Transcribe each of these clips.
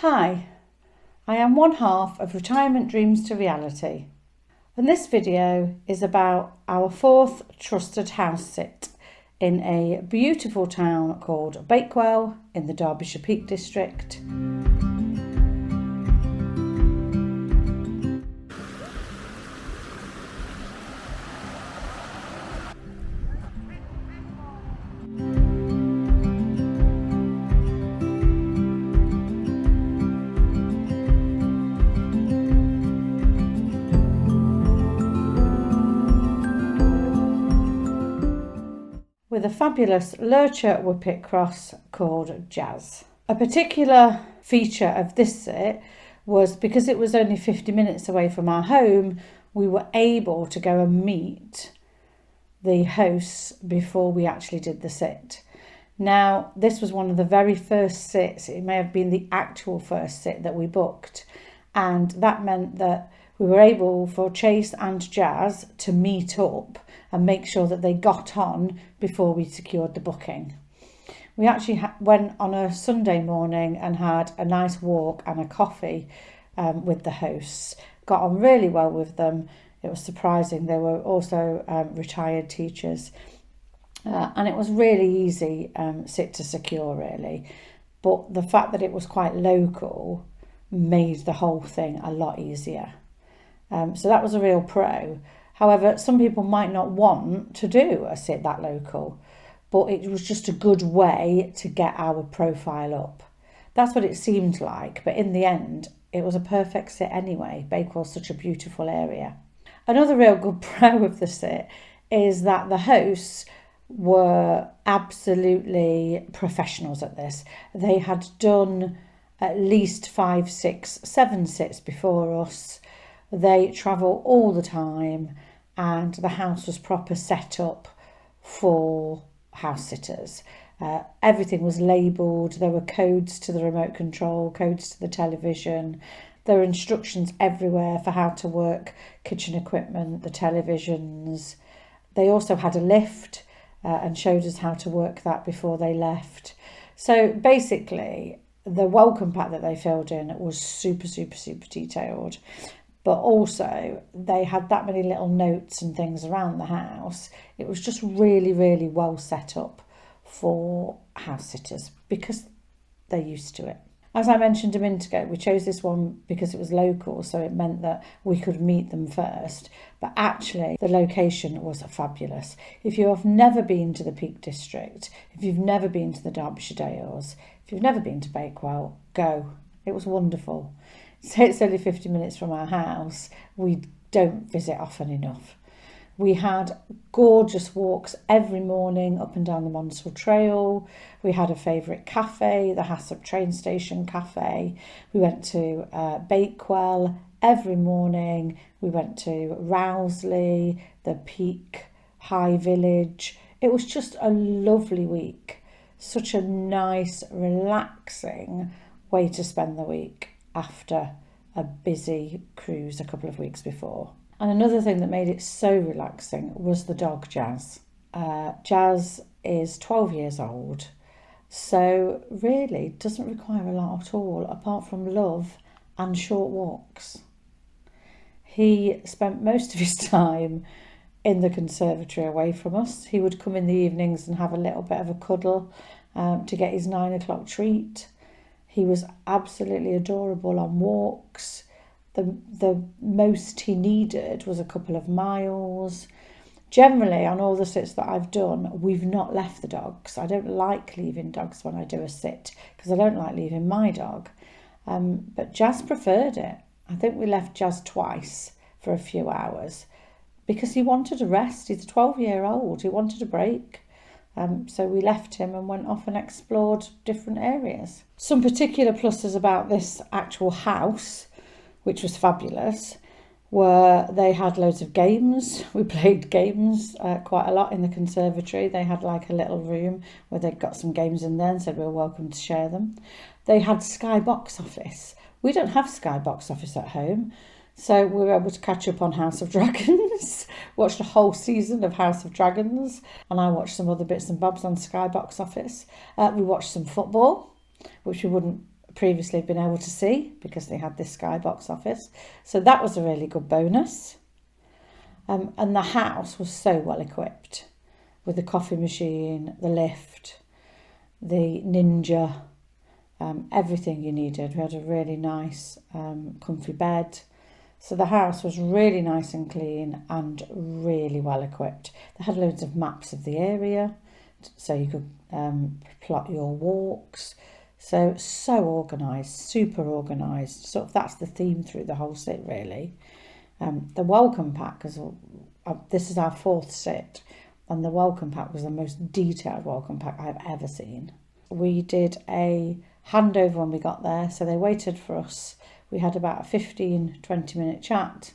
Hi, I am one half of Retirement Dreams to Reality, and this video is about our fourth trusted house sit in a beautiful town called Bakewell in the Derbyshire Peak District. With a fabulous lurcher whippet cross called Jazz. A particular feature of this sit was because it was only 50 minutes away from our home, we were able to go and meet the hosts before we actually did the sit. Now, this was one of the very first sits, it may have been the actual first sit that we booked, and that meant that we were able for Chase and Jazz to meet up and make sure that they got on before we secured the booking. We actually went on a Sunday morning and had a nice walk and a coffee with the hosts. Got on really well with them. It was surprising. They were also retired teachers. And it was really easy sit to secure, really. But the fact that it was quite local made the whole thing a lot easier. So that was a real pro. However, some people might not want to do a sit that local, but it was just a good way to get our profile up. That's what it seemed like, but in the end, it was a perfect sit anyway. Bakewell's such a beautiful area. Another real good pro of the sit is that the hosts were absolutely professionals at this. They had done at least 5, 6, 7 sits before us. They travel all the time, and the house was proper set up for house sitters. Everything was labelled. There were codes to the remote control, codes to the television. There were instructions everywhere for how to work kitchen equipment, the televisions. They also had a lift and showed us how to work that before they left. So basically, the welcome pack that they filled in was super detailed. But also they had that many little notes and things around the house. It was just really well set up for house sitters because they're used to it. As I mentioned a minute ago, we chose this one because it was local, so it meant that we could meet them first. But actually, the location was fabulous. If you have never been to the Peak District, if you've never been to the Derbyshire Dales, if you've never been to Bakewell, go. It was wonderful. So it's only 50 minutes from our house. We don't visit often enough. We had gorgeous walks every morning up and down the Monsell Trail. We had a favourite cafe, the Hassop train station cafe. We went to Bakewell every morning. We went to Rowsley, the Peak High Village. It was just a lovely week. Such a nice, relaxing way to spend the week after a busy cruise a couple of weeks before. And another thing that made it so relaxing was the dog Jazz. Jazz is 12 years old, so really doesn't require a lot at all apart from love and short walks. He spent most of his time in the conservatory away from us. He would come in the evenings and have a little bit of a cuddle to get his 9 o'clock treat. He was absolutely adorable on walks. The most he needed was a couple of miles. Generally, on all the sits that I've done, we've not left the dogs. I don't like leaving dogs when I do a sit because I don't like leaving my dog. But Jazz preferred it. I think we left Jazz twice for a few hours because he wanted a rest. He's a 12-year-old. He wanted a break. So we left him and went off and explored different areas. Some particular pluses about this actual house, which was fabulous, were they had loads of games. We played games quite a lot in the conservatory. They had like a little room where they'd got some games in there and said we were welcome to share them. They had Sky Box Office. We don't have Sky Box Office at home. So we were able to catch up on House of Dragons, watched a whole season of House of Dragons, and I watched some other bits and bobs on Sky Box Office. We watched some football, which we wouldn't previously been able to see because they had this skybox office. So that was a really good bonus. And the house was so well equipped with the coffee machine, the lift, the Ninja, everything you needed. We had a really nice comfy bed. So the house was really nice and clean and really well equipped. They had loads of maps of the area so you could plot your walks. So organised, super organised. Sort of that's the theme through the whole sit really. The welcome pack, this is our 4th sit, and the welcome pack was the most detailed welcome pack I've ever seen. We did a handover when we got there, so they waited for us. We had about a 15-20 minute chat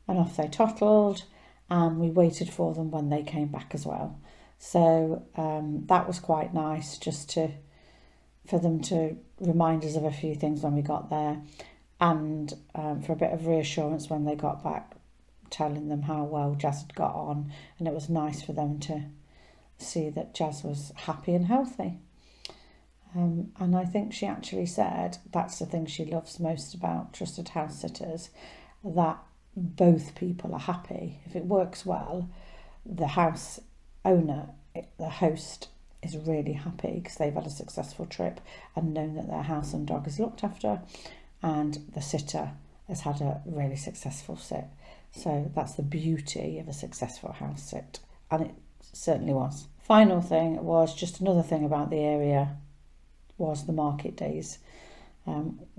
and off they toddled, and we waited for them when they came back as well. So that was quite nice just for them to remind us of a few things when we got there, and for a bit of reassurance when they got back, telling them how well Jazz had got on, and it was nice for them to see that Jazz was happy and healthy. And I think she actually said that's the thing she loves most about trusted house sitters, that both people are happy. If it works well, the house owner, the host, is really happy because they've had a successful trip and known that their house and dog is looked after, and the sitter has had a really successful sit. So that's the beauty of a successful house sit, and it certainly was. Final thing was just another thing about the area was the market days.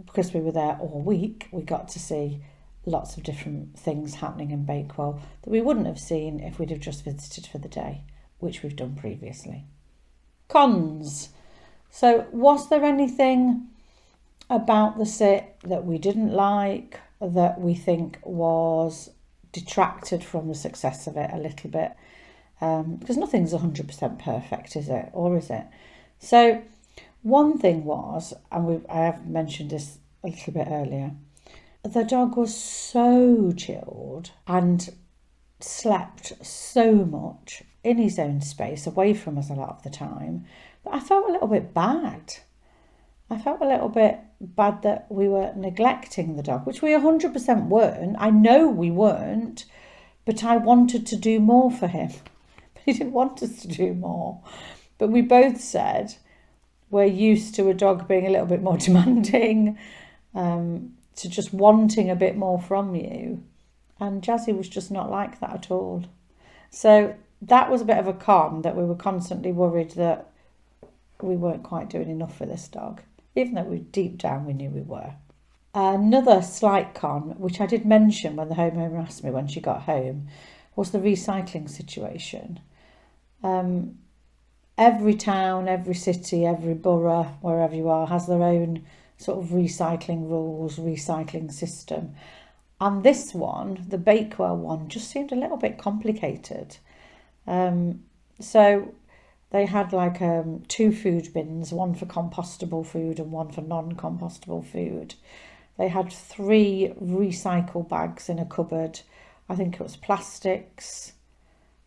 Because we were there all week, we got to see lots of different things happening in Bakewell that we wouldn't have seen if we'd have just visited for the day, which we've done previously. Cons. So was there anything about the sit that we didn't like, that we think was detracted from the success of it a little bit? Because nothing's 100% perfect, is it? Or is it? So one thing was, and I have mentioned this a little bit earlier, the dog was so chilled and slept so much in his own space, away from us a lot of the time, that I felt a little bit bad. I felt a little bit bad that we were neglecting the dog, which we 100% weren't. I know we weren't, but I wanted to do more for him. But he didn't want us to do more. But we both said we're used to a dog being a little bit more demanding, to just wanting a bit more from you. And Jazzy was just not like that at all. So that was a bit of a con, that we were constantly worried that we weren't quite doing enough for this dog, even though deep down we knew we were. Another slight con, which I did mention when the homeowner asked me when she got home, was the recycling situation. Every town, every city, every borough, wherever you are, has their own sort of recycling rules, recycling system. And this one, the Bakewell one, just seemed a little bit complicated. So they had like 2 food bins, one for compostable food and one for non-compostable food. They had 3 recycle bags in a cupboard. I think it was plastics,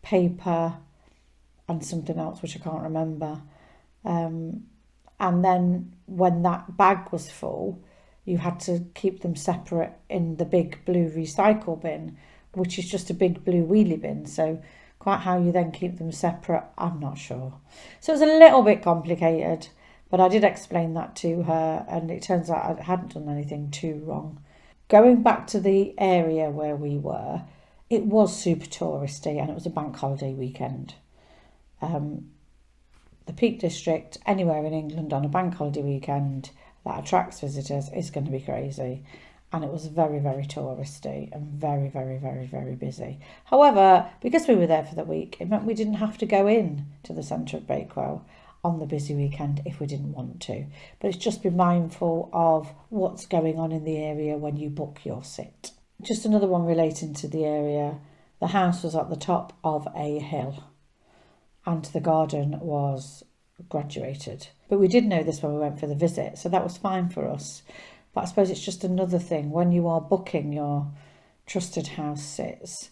paper, and something else which I can't remember. And then when that bag was full, you had to keep them separate in the big blue recycle bin, which is just a big blue wheelie bin. So quite how you then keep them separate, I'm not sure. So it was a little bit complicated, but I did explain that to her, and it turns out I hadn't done anything too wrong. Going back to the area where we were, it was super touristy, and it was a bank holiday weekend. The Peak District, anywhere in England on a bank holiday weekend that attracts visitors, is going to be crazy. And it was very, very touristy and very, very, very, very busy. However, because we were there for the week, it meant we didn't have to go in to the centre of Bakewell on the busy weekend if we didn't want to. But it's just be mindful of what's going on in the area when you book your sit. Just another one relating to the area. The house was at the top of a hill, and the garden was graduated. But we did know this when we went for the visit, so that was fine for us. But I suppose it's just another thing when you are booking your trusted house sits,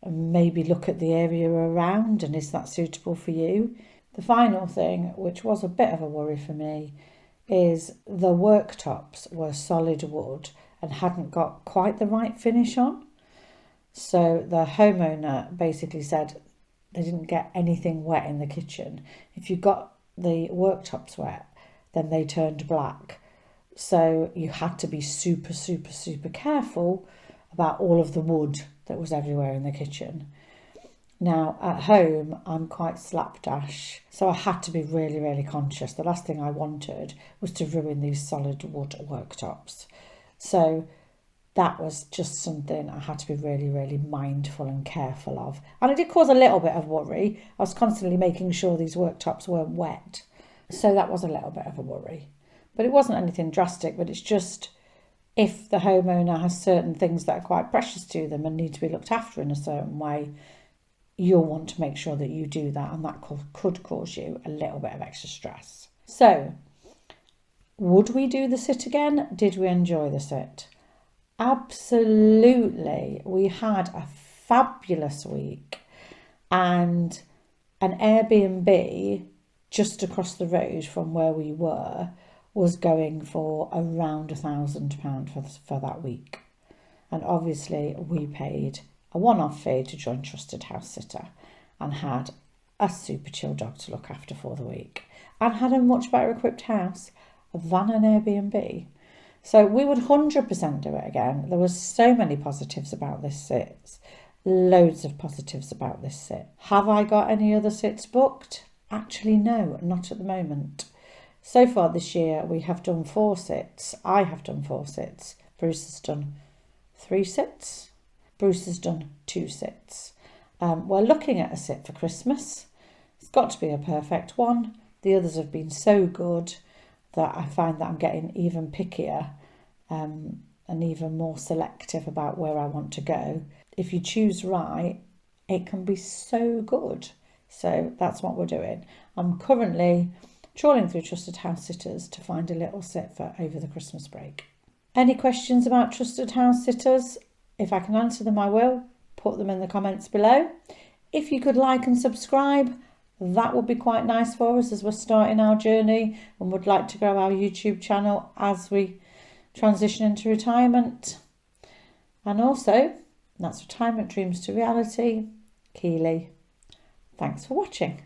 and maybe look at the area around and is that suitable for you. The final thing, which was a bit of a worry for me, is the worktops were solid wood and hadn't got quite the right finish on. So the homeowner basically said they didn't get anything wet in the kitchen. If you got the worktops wet, then they turned black. So you had to be super, super, super careful about all of the wood that was everywhere in the kitchen. Now, at home, I'm quite slapdash, so I had to be really, really conscious. The last thing I wanted was to ruin these solid wood worktops. So that was just something I had to be really, really mindful and careful of. And it did cause a little bit of worry. I was constantly making sure these worktops weren't wet. So that was a little bit of a worry. But it wasn't anything drastic, but it's just if the homeowner has certain things that are quite precious to them and need to be looked after in a certain way, you'll want to make sure that you do that, and that could cause you a little bit of extra stress. So, would we do the sit again? Did we enjoy the sit? Absolutely. We had a fabulous week, and an Airbnb just across the road from where we were was going for around £1,000 for that week. And obviously we paid a one-off fee to join Trusted House Sitter and had a super chill dog to look after for the week and had a much better equipped house than an Airbnb. So we would 100% do it again. There was so many positives about this sit. Loads of positives about this sit. Have I got any other sits booked? Actually, no, not at the moment. So far this year, we have done 4 sits. I have done 4 sits. Bruce has done 3 sits. Bruce has done 2 sits. We're looking at a sit for Christmas. It's got to be a perfect one. The others have been so good that I find that I'm getting even pickier and even more selective about where I want to go. If you choose right, it can be so good. So that's what we're doing. I'm currently trawling through Trusted House Sitters to find a little sit for over the Christmas break. Any questions about Trusted House Sitters? If I can answer them, I will. Put them in the comments below. If you could like and subscribe, that would be quite nice for us as we're starting our journey and would like to grow our YouTube channel as we transition into retirement. And also, that's Retirement Dreams to Reality, Keeley. Thanks for watching.